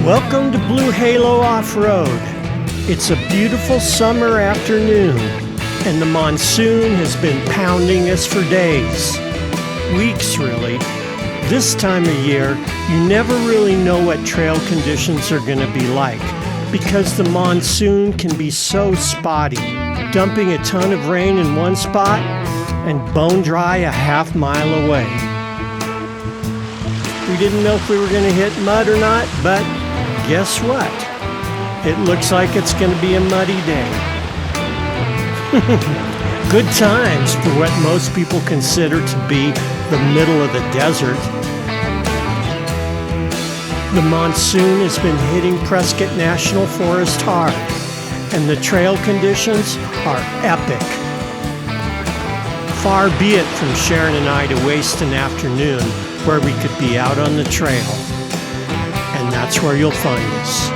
Welcome to Blue Halo Off-Road. It's a beautiful summer afternoon, and the monsoon has been pounding us for days. Weeks, really. This time of year, you never really know what trail conditions are going to be like, because the monsoon can be so spotty, dumping a ton of rain in one spot and bone dry a half mile away. We didn't know if we were going to hit mud or not, but guess what? It looks like it's going to be a muddy day. Good times for what most people consider to be the middle of the desert. The monsoon has been hitting Prescott National Forest hard, and the trail conditions are epic. Far be it from Sharon and I to waste an afternoon where we could be out on the trail. And that's where you'll find us.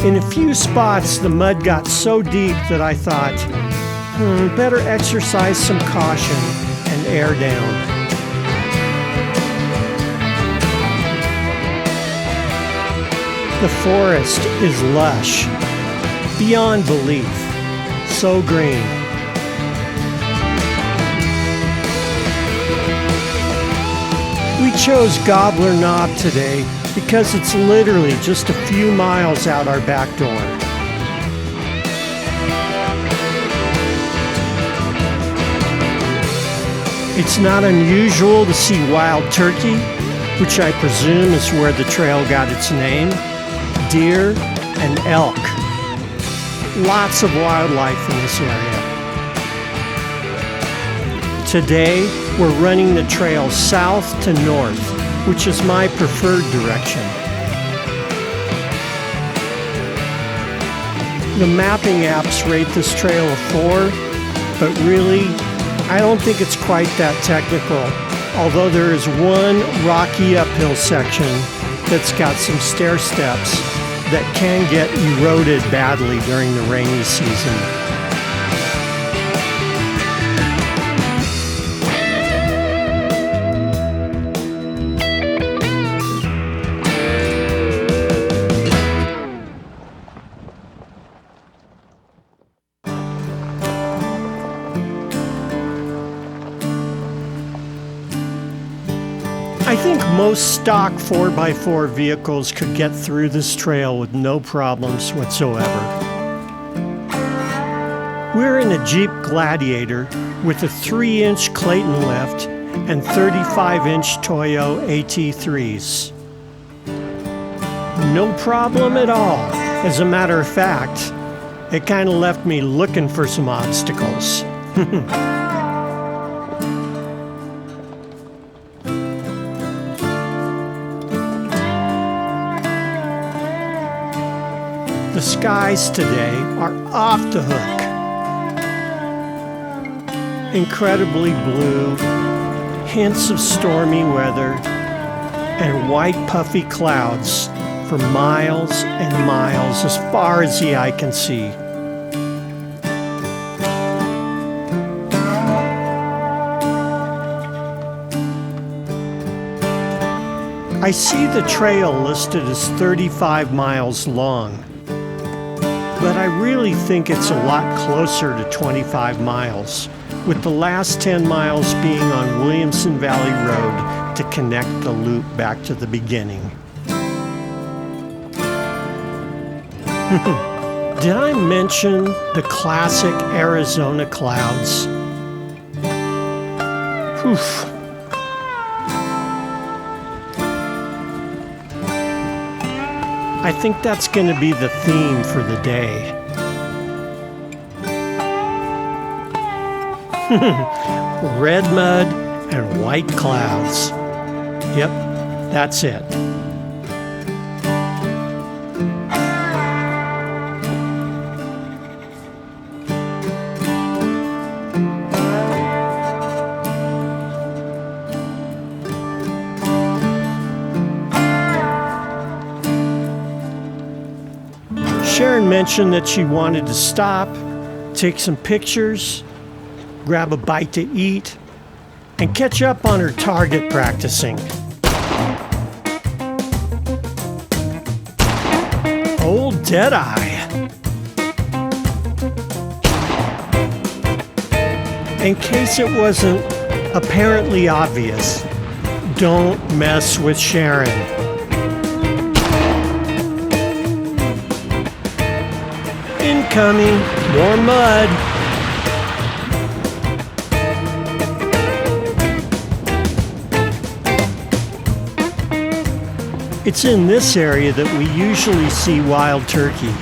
In a few spots, the mud got so deep that I thought, better exercise some caution and air down. The forest is lush, beyond belief, so green. We chose Gobbler Knob today because it's literally just a few miles out our back door. It's not unusual to see wild turkey, which I presume is where the trail got its name, deer, and elk. Lots of wildlife in this area. Today, we're running the trail south to north, which is my preferred direction. The mapping apps rate this trail a 4, but really, I don't think it's quite that technical, although there is one rocky uphill section that's got some stair steps that can get eroded badly during the rainy season. I think most stock 4x4 vehicles could get through this trail with no problems whatsoever. We're in a Jeep Gladiator with a 3-inch Clayton lift and 35-inch Toyo AT3s. No problem at all. As a matter of fact, it kind of left me looking for some obstacles. The skies today are off the hook. Incredibly blue, hints of stormy weather, and white puffy clouds for miles and miles as far as the eye can see. I see the trail listed as 35 miles long. But I really think it's a lot closer to 25 miles, with the last 10 miles being on Williamson Valley Road to connect the loop back to the beginning. Did I mention the classic Arizona clouds? Oof. I think that's going to be the theme for the day. Red mud and white clouds. Yep, that's it. Sharon mentioned that she wanted to stop, take some pictures, grab a bite to eat, and catch up on her target practicing. Old Deadeye. In case it wasn't apparently obvious, don't mess with Sharon. Incoming, more mud. It's in this area that we usually see wild turkey.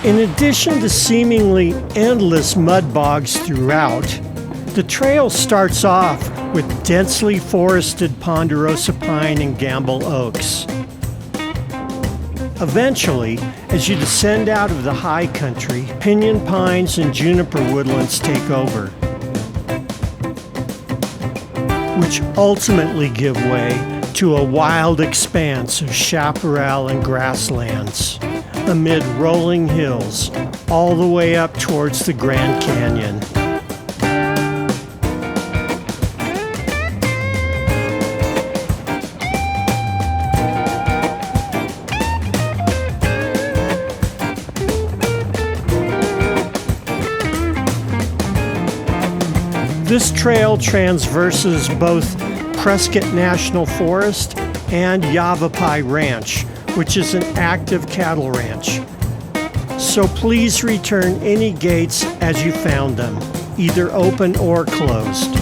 In addition to seemingly endless mud bogs throughout, the trail starts off with densely forested ponderosa pine and gamble oaks. Eventually, as you descend out of the high country, pinyon pines and juniper woodlands take over, which ultimately give way to a wild expanse of chaparral and grasslands amid rolling hills all the way up towards the Grand Canyon. This trail transverses both Prescott National Forest and Yavapai Ranch, which is an active cattle ranch. So please return any gates as you found them, either open or closed.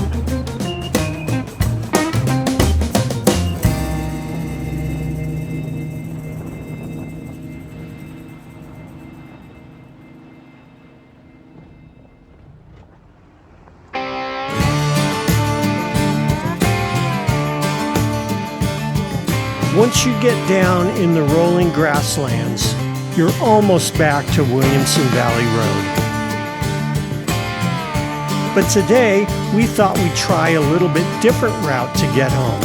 Once you get down in the rolling grasslands, you're almost back to Williamson Valley Road. But today, we thought we'd try a little bit different route to get home.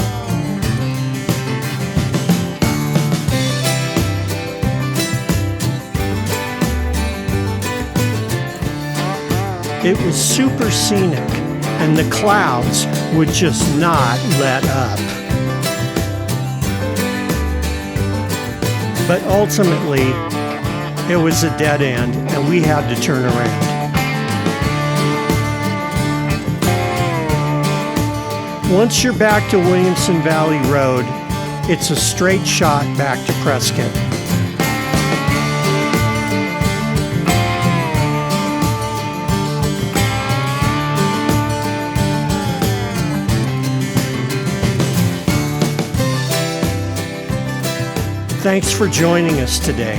It was super scenic, and the clouds would just not let up. But ultimately, it was a dead end, and we had to turn around. Once you're back to Williamson Valley Road, it's a straight shot back to Prescott. Thanks for joining us today.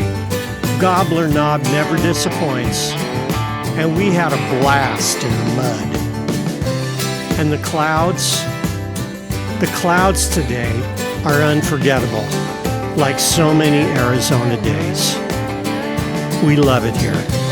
Gobbler Knob never disappoints, and we had a blast in the mud. And the clouds today are unforgettable, like so many Arizona days. We love it here.